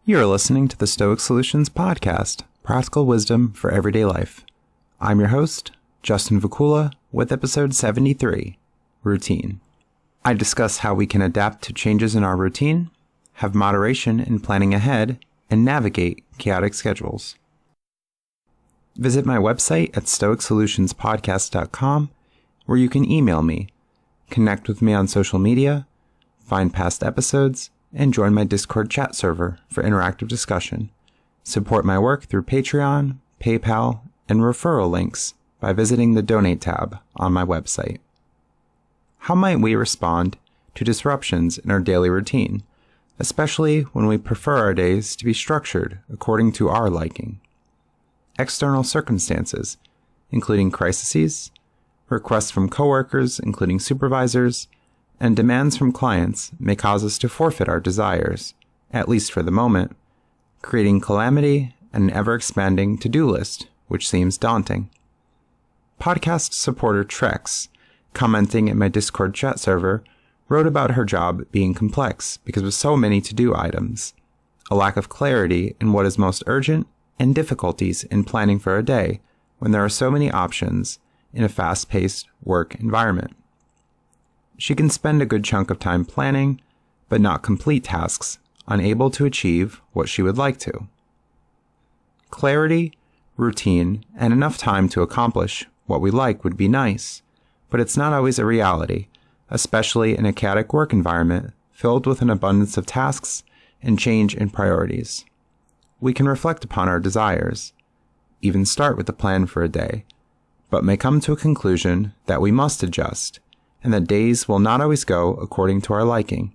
You're listening to the Stoic Solutions Podcast, practical wisdom for everyday life. I'm your host, Justin Vacula, with episode 73, Routine. I discuss how we can adapt to changes in our routine, have moderation in planning ahead, and navigate chaotic schedules. Visit my website at stoicsolutionspodcast.com, where you can email me, connect with me on social media, find past episodes, and join my Discord chat server for interactive discussion. Support my work through Patreon, PayPal, and referral links by visiting the Donate tab on my website. How might we respond to disruptions in our daily routine, especially when we prefer our days to be structured according to our liking? External circumstances, including crises, requests from coworkers, including supervisors, and demands from clients may cause us to forfeit our desires, at least for the moment, creating calamity and an ever-expanding to-do list, which seems daunting. Podcast supporter Trex, commenting in my Discord chat server, wrote about her job being complex because of so many to-do items, a lack of clarity in what is most urgent, and difficulties in planning for a day when there are so many options in a fast-paced work environment. She can spend a good chunk of time planning, but not complete tasks, unable to achieve what she would like to. Clarity, routine, and enough time to accomplish what we like would be nice, but it's not always a reality, especially in a chaotic work environment filled with an abundance of tasks and change in priorities. We can reflect upon our desires, even start with a plan for a day, but may come to a conclusion that we must adjust, and that days will not always go according to our liking.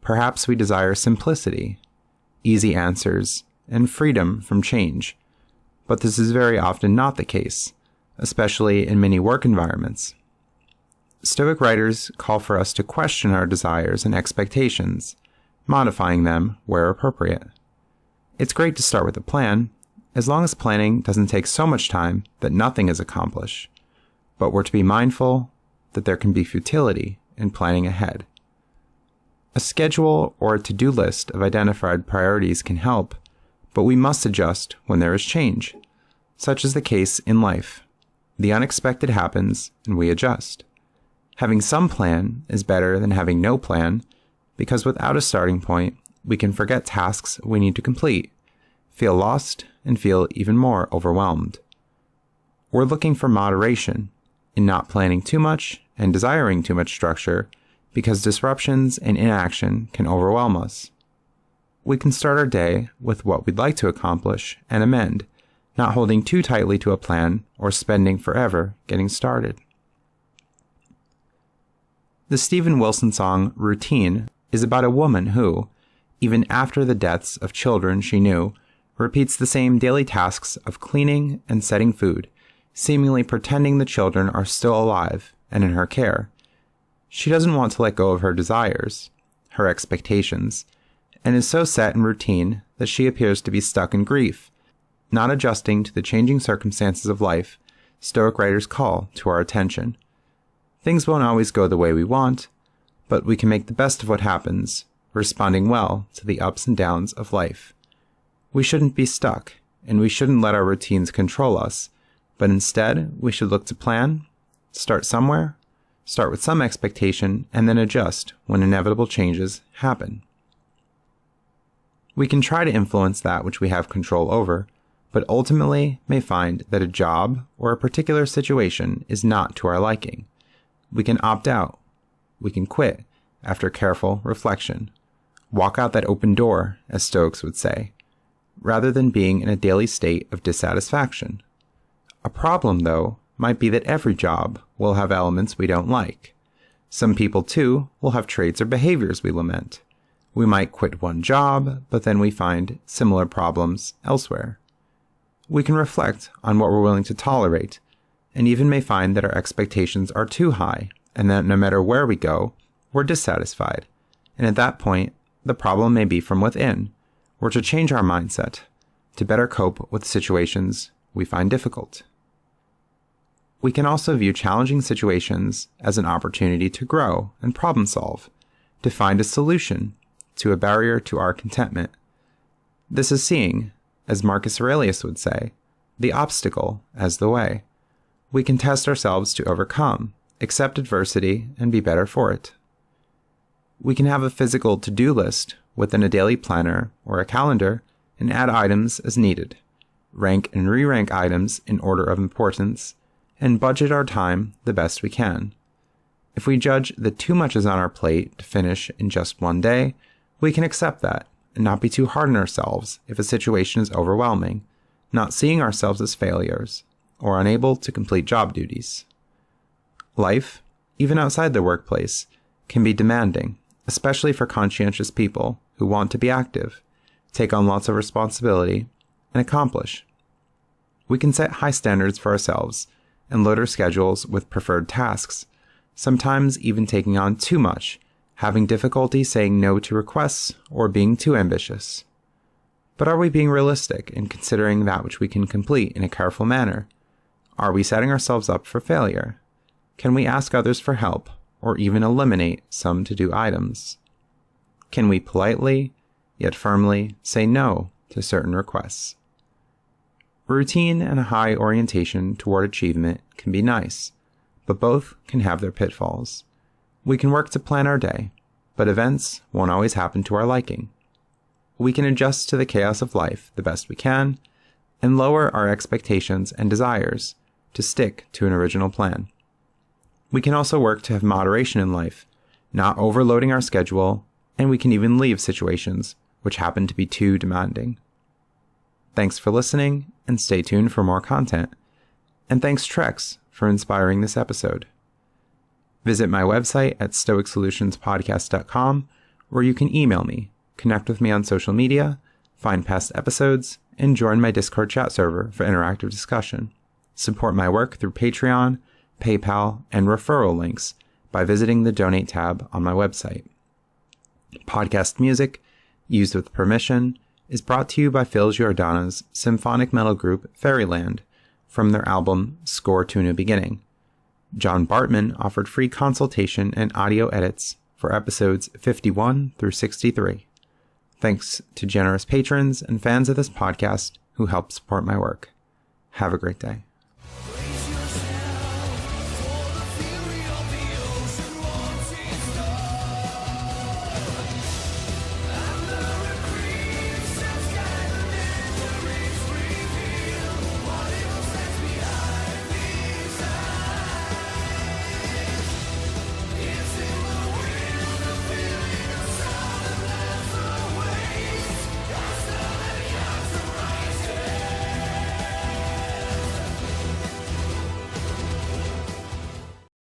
Perhaps we desire simplicity, easy answers, and freedom from change, but this is very often not the case, especially in many work environments. Stoic writers call for us to question our desires and expectations, modifying them where appropriate. It's great to start with a plan, as long as planning doesn't take so much time that nothing is accomplished, but we're to be mindful that there can be futility in planning ahead. A schedule or a to-do list of identified priorities can help, but we must adjust when there is change. Such is the case in life. The unexpected happens and we adjust. Having some plan is better than having no plan, because without a starting point, we can forget tasks we need to complete, feel lost, and feel even more overwhelmed. We're looking for moderation in not planning too much and desiring too much structure, because disruptions and inaction can overwhelm us. We can start our day with what we'd like to accomplish and amend, not holding too tightly to a plan or spending forever getting started. The Steven Wilson song Routine is about a woman who, even after the deaths of children she knew, repeats the same daily tasks of cleaning and setting food, seemingly pretending the children are still alive and in her care. She doesn't want to let go of her desires, her expectations, and is so set in routine that she appears to be stuck in grief, not adjusting to the changing circumstances of life Stoic writers call to our attention. Things won't always go the way we want, but we can make the best of what happens, responding well to the ups and downs of life. We shouldn't be stuck, and we shouldn't let our routines control us, but instead we should look to plan, start somewhere, start with some expectation, and then adjust when inevitable changes happen. We can try to influence that which we have control over, but ultimately may find that a job or a particular situation is not to our liking. We can opt out. We can quit after careful reflection. Walk out that open door, as Stoics would say, rather than being in a daily state of dissatisfaction. A problem, though, might be that every job will have elements we don't like. Some people, too, will have traits or behaviors we lament. We might quit one job, but then we find similar problems elsewhere. We can reflect on what we're willing to tolerate, and even may find that our expectations are too high, and that no matter where we go, we're dissatisfied. And at that point, the problem may be from within. We're to change our mindset to better cope with situations we find difficult. We can also view challenging situations as an opportunity to grow and problem solve, to find a solution to a barrier to our contentment. This is seeing, as Marcus Aurelius would say, the obstacle as the way. We can test ourselves to overcome, accept adversity, and be better for it. We can have a physical to-do list within a daily planner or a calendar and add items as needed, rank and re-rank items in order of importance, and budget our time the best we can. If we judge that too much is on our plate to finish in just one day, we can accept that and not be too hard on ourselves if a situation is overwhelming, not seeing ourselves as failures or unable to complete job duties. Life, even outside the workplace, can be demanding, especially for conscientious people who want to be active, take on lots of responsibility, and accomplish. We can set high standards for ourselves and load our schedules with preferred tasks, sometimes even taking on too much, having difficulty saying no to requests or being too ambitious. But are we being realistic in considering that which we can complete in a careful manner? Are we setting ourselves up for failure? Can we ask others for help or even eliminate some to-do items? Can we politely, yet firmly, say no to certain requests? Routine and a high orientation toward achievement can be nice, but both can have their pitfalls. We can work to plan our day, but events won't always happen to our liking. We can adjust to the chaos of life the best we can, and lower our expectations and desires to stick to an original plan. We can also work to have moderation in life, not overloading our schedule, and we can even leave situations which happen to be too demanding. Thanks for listening, and stay tuned for more content. And thanks Trex for inspiring this episode. Visit my website at stoicsolutionspodcast.com, where you can email me, connect with me on social media, find past episodes, and join my Discord chat server for interactive discussion. Support my work through Patreon, PayPal, and referral links by visiting the Donate tab on my website. Podcast music, used with permission, is brought to you by Phil Giordano's symphonic metal group Fairyland from their album Score to a New Beginning. John Bartmann offered free consultation and audio edits for episodes 51 through 63. Thanks to generous patrons and fans of this podcast who help support my work. Have a great day.